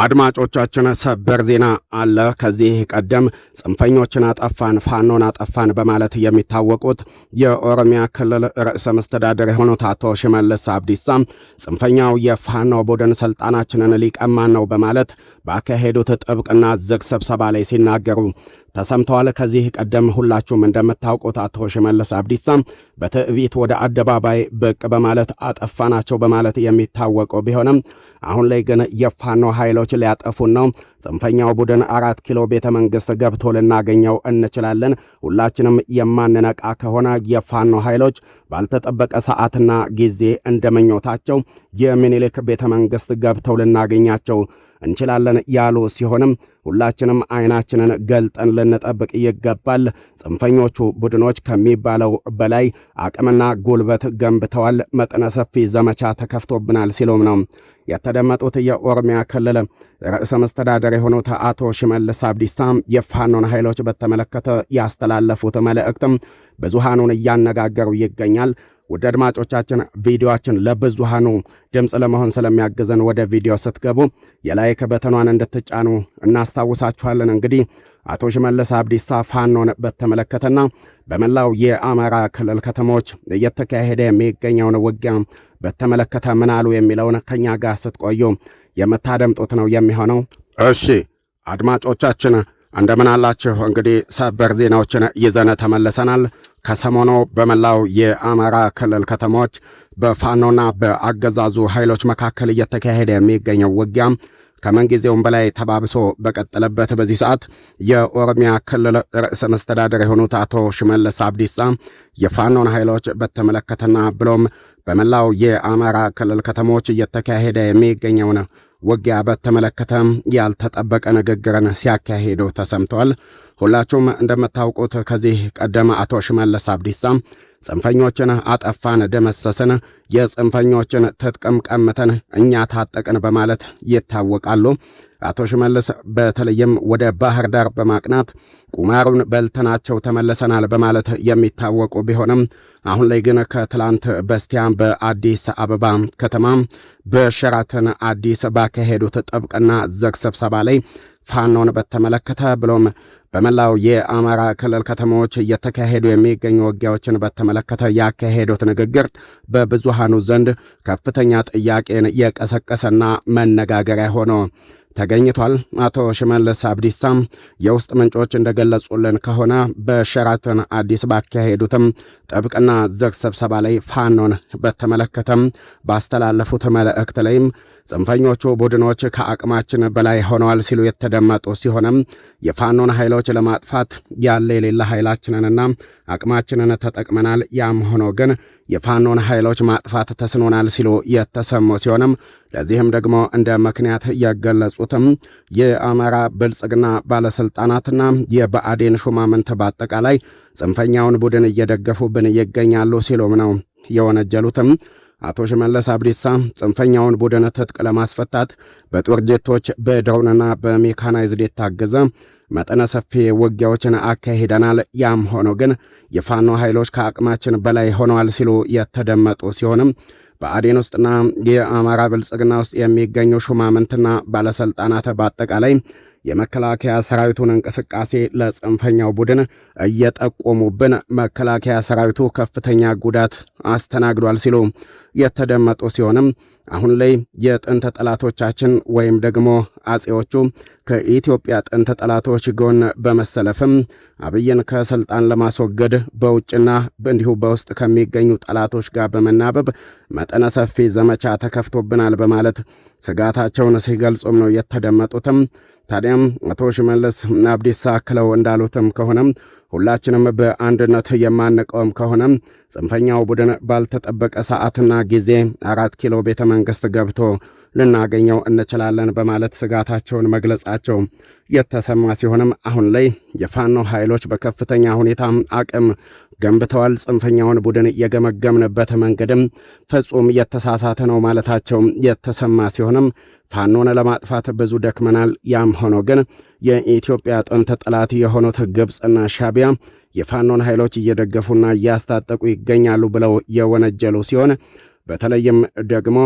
አድማጮቻችን ሰበር ዜና አለ። ከዚህ ቀደም ጽንፈኞችን አጠፋን ፋኖን አጠፋን በማለት የሚታወቁት የኦሮሚያ ክልል ርዕሰ መስተዳድር የሆኑት አቶ ሽመልስ አብዲሳ ጽንፈኛው የፋኖ ቡድን ስልጣናችንን ሊቀማን ነው በማለት ባካሄዱት ጥብቅና ዝግ ስብሰባ ላይ ሲናገሩ ተሰምተዋል። ከዚህ ቀደም ሁላችሁም እንደምታውቁት አቶ ሽመልስ አብዲሳ በትዕቢት ወደ አደባባይ ብቅ በማለት አጠፋናቸው በማለት የሚታወቀው ቢሆንም አሁን ላይ ግን የፋኖ ኃይሎች ሊያጠፉን ነው፣ ጽንፈኛው ቡድን 4 ኪሎ ቤተ መንግሥት ገብቶ ልናገኘው እንችላለን፣ ሁላችንም የማንነቃ ከሆነ የፋኖ ኃይሎች ባልተጠበቀ ሰዓትና ጊዜ እንደመኞታቸው የሚኒሊክ ቤተ መንግሥት ገብተው ልናገኛቸው እንችላለን ያሉ ሲሆንም ሁላችንም አይናችንን ገልጠን ልንጠብቅ ይገባል። ጽንፈኞቹ ቡድኖች ከሚባለው በላይ አቅምና ጉልበት ገንብተዋል። መጠነ ሰፊ ዘመቻ ተከፍቶብናል ሲሉም ነው የተደመጡት። የኦሮሚያ ክልል ርዕሰ መስተዳድር የሆኑት አቶ ሽመልስ አብዲሳ የፋኖን ኃይሎች በተመለከተ ያስተላለፉት መልእክትም ብዙሃኑን እያነጋገሩ ይገኛል። ውድ አድማጮቻችን ቪዲዮአችን ለብዙሃኑ ድምፅ ለመሆን ስለሚያግዘን ወደ ቪዲዮ ስትገቡ የላይክ በተኗን እንድትጫኑ እናስታውሳችኋለን። እንግዲህ አቶ ሽመልስ አብዲሳ ፋኖን በተመለከተና በመላው የአማራ ክልል ከተሞች እየተካሄደ የሚገኘውን ውጊያ በተመለከተ ምን አሉ የሚለውን ከኛ ጋር ስትቆዩ የምታደምጡት ነው የሚሆነው። እሺ አድማጮቻችን እንደምን አላችሁ? እንግዲህ ሰበር ዜናዎችን ይዘን ተመልሰናል። ከሰሞኑ በመላው የአማራ ክልል ከተሞች በፋኖና በአገዛዙ ኃይሎች መካከል እየተካሄደ የሚገኘው ውጊያ ከመንጊዜውም በላይ ተባብሶ በቀጠለበት በዚህ ሰዓት የኦሮሚያ ክልል ርዕሰ መስተዳድር የሆኑት አቶ ሽመልስ አብዲሳ የፋኖን ኃይሎች በተመለከተና ብሎም በመላው የአማራ ክልል ከተሞች እየተካሄደ የሚገኘውን ውጊያ በተመለከተ ያልተጠበቀ ንግግርን ሲያካሂዱ ተሰምተዋል። ሁላችሁም እንደምታውቁት ከዚህ ቀደም አቶ ሽመልስ አብዲሳ ጽንፈኞችን አጠፋን፣ ደመሰስን፣ የጽንፈኞችን ትጥቅም ቀምተን እኛ ታጠቅን በማለት ይታወቃሉ። አቶ ሽመልስ በተለይም ወደ ባህር ዳር በማቅናት ቁማሩን በልተናቸው ተመለሰናል በማለት የሚታወቁ ቢሆንም አሁን ላይ ግን ከትላንት በስቲያ በአዲስ አበባ ከተማ በሸራተን አዲስ ባካሄዱት ጥብቅና ዝግ ስብሰባ ላይ ፋኖን በተመለከተ ብሎም በመላው የአማራ ክልል ከተሞች እየተካሄዱ የሚገኙ ውጊያዎችን በተመለከተ ያካሄዱት ንግግር በብዙሃኑ ዘንድ ከፍተኛ ጥያቄን የቀሰቀሰና መነጋገሪያ ሆኖ ተገኝቷል። አቶ ሽመልስ አብዲሳ የውስጥ ምንጮች እንደገለጹልን ከሆነ በሸራተን አዲስ ባካሄዱትም ጥብቅና ዝግ ስብሰባ ላይ ፋኖን በተመለከተም ባስተላለፉት መልእክት ላይም ጽንፈኞቹ ቡድኖች ከአቅማችን በላይ ሆነዋል ሲሉ የተደመጡ ሲሆንም የፋኖን ኃይሎች ለማጥፋት ያለ የሌለ ኃይላችንንና አቅማችንን ተጠቅመናል፣ ያም ሆኖ ግን የፋኖን ኃይሎች ማጥፋት ተስኖናል ሲሉ የተሰሙ ሲሆንም ለዚህም ደግሞ እንደ ምክንያት የገለጹትም የአማራ ብልጽግና ባለስልጣናትና የብአዴን ሹማምንት በአጠቃላይ ጽንፈኛውን ቡድን እየደገፉብን ይገኛሉ ሲሉም ነው የወነጀሉትም። አቶ ሽመልስ አብዲሳ ጽንፈኛውን ቡድን ትጥቅ ለማስፈታት በጦር ጄቶች በድሮንና በሜካናይዝድ የታገዘ መጠነ ሰፊ ውጊያዎችን አካሂደናል፣ ያም ሆኖ ግን የፋኖ ኃይሎች ከአቅማችን በላይ ሆነዋል ሲሉ የተደመጡ ሲሆንም በአዴን ውስጥና የአማራ ብልጽግና ውስጥ የሚገኙ ሹማምንትና ባለስልጣናት በአጠቃላይ የመከላከያ ሰራዊቱን እንቅስቃሴ ለጽንፈኛው ቡድን እየጠቆሙብን መከላከያ ሰራዊቱ ከፍተኛ ጉዳት አስተናግዷል ሲሉ የተደመጡ ሲሆንም አሁን ላይ የጥንት ጠላቶቻችን ወይም ደግሞ አጼዎቹ ከኢትዮጵያ ጥንት ጠላቶች ጎን በመሰለፍም አብይን ከስልጣን ለማስወገድ በውጭና እንዲሁ በውስጥ ከሚገኙ ጠላቶች ጋር በመናበብ መጠነ ሰፊ ዘመቻ ተከፍቶብናል በማለት ስጋታቸውን ሲገልጹም ነው የተደመጡትም። ታዲያም አቶ ሽመልስ አብዲሳ አክለው እንዳሉትም ከሆነም ሁላችንም በአንድነት የማንቀውም ከሆነም ጽንፈኛው ቡድን ባልተጠበቀ ሰዓትና ጊዜ 4 ኪሎ ቤተ መንግሥት ገብቶ ልናገኘው እንችላለን በማለት ስጋታቸውን መግለጻቸው የተሰማ ሲሆንም አሁን ላይ የፋኖ ኃይሎች በከፍተኛ ሁኔታ አቅም ገንብተዋል፣ ጽንፈኛውን ቡድን የገመገምንበት መንገድም ፍጹም የተሳሳተ ነው ማለታቸው የተሰማ ሲሆንም ፋኖን ለማጥፋት ብዙ ደክመናል፣ ያም ሆኖ ግን የኢትዮጵያ ጥንት ጠላት የሆኑት ግብፅና ሻቢያ የፋኖን ኃይሎች እየደገፉና እያስታጠቁ ይገኛሉ ብለው የወነጀሉ ሲሆን በተለይም ደግሞ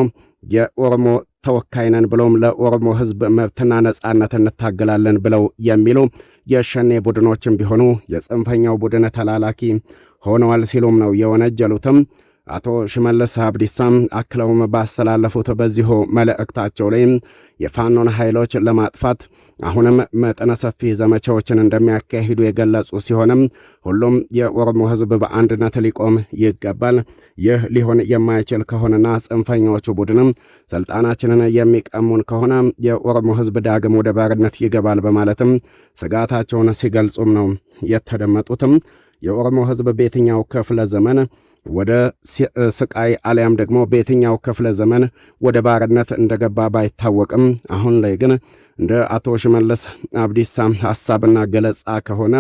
የኦሮሞ ተወካይ ነን ብለውም ለኦሮሞ ህዝብ መብትና ነጻነት እንታገላለን ብለው የሚሉ የሸኔ ቡድኖችም ቢሆኑ የጽንፈኛው ቡድን ተላላኪ ሆነዋል ሲሉም ነው የወነጀሉትም። አቶ ሽመልስ አብዲሳም አክለውም ባስተላለፉት በዚሁ መልእክታቸው ላይ የፋኖን ኃይሎች ለማጥፋት አሁንም መጠነ ሰፊ ዘመቻዎችን እንደሚያካሂዱ የገለጹ ሲሆንም ሁሉም የኦሮሞ ህዝብ በአንድነት ሊቆም ይገባል። ይህ ሊሆን የማይችል ከሆነና ጽንፈኞቹ ቡድንም ስልጣናችንን የሚቀሙን ከሆነ የኦሮሞ ህዝብ ዳግም ወደ ባርነት ይገባል በማለትም ስጋታቸውን ሲገልጹም ነው የተደመጡትም። የኦሮሞ ህዝብ በየትኛው ክፍለ ዘመን ወደ ስቃይ አሊያም ደግሞ በየትኛው ክፍለ ዘመን ወደ ባርነት እንደገባ ባይታወቅም አሁን ላይ ግን እንደ አቶ ሽመልስ አብዲሳ ሐሳብና ገለጻ ከሆነ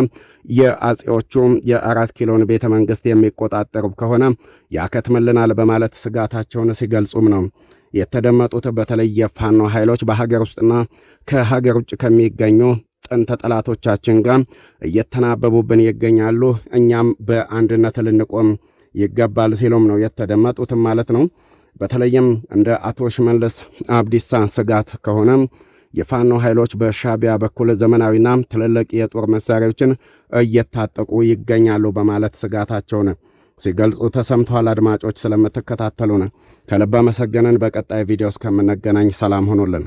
የአጼዎቹ የ4 ኪሎን ቤተ መንግሥት የሚቆጣጠሩ ከሆነ ያከትምልናል በማለት ስጋታቸውን ሲገልጹም ነው የተደመጡት። በተለይ የፋኖ ኃይሎች በሀገር ውስጥና ከሀገር ውጭ ከሚገኙ ጥንተ ጠላቶቻችን ጋር እየተናበቡብን ይገኛሉ። እኛም በአንድነት ልንቆም ይገባል ሲሉም ነው የተደመጡትም ማለት ነው። በተለይም እንደ አቶ ሽመልስ አብዲሳ ስጋት ከሆነ የፋኖ ኃይሎች በሻቢያ በኩል ዘመናዊና ትልልቅ የጦር መሳሪያዎችን እየታጠቁ ይገኛሉ በማለት ስጋታቸውን ሲገልጹ ተሰምተዋል። አድማጮች ስለምትከታተሉን ከልብ አመሰገንን። በቀጣይ ቪዲዮ እስከምንገናኝ ሰላም ሆኖልን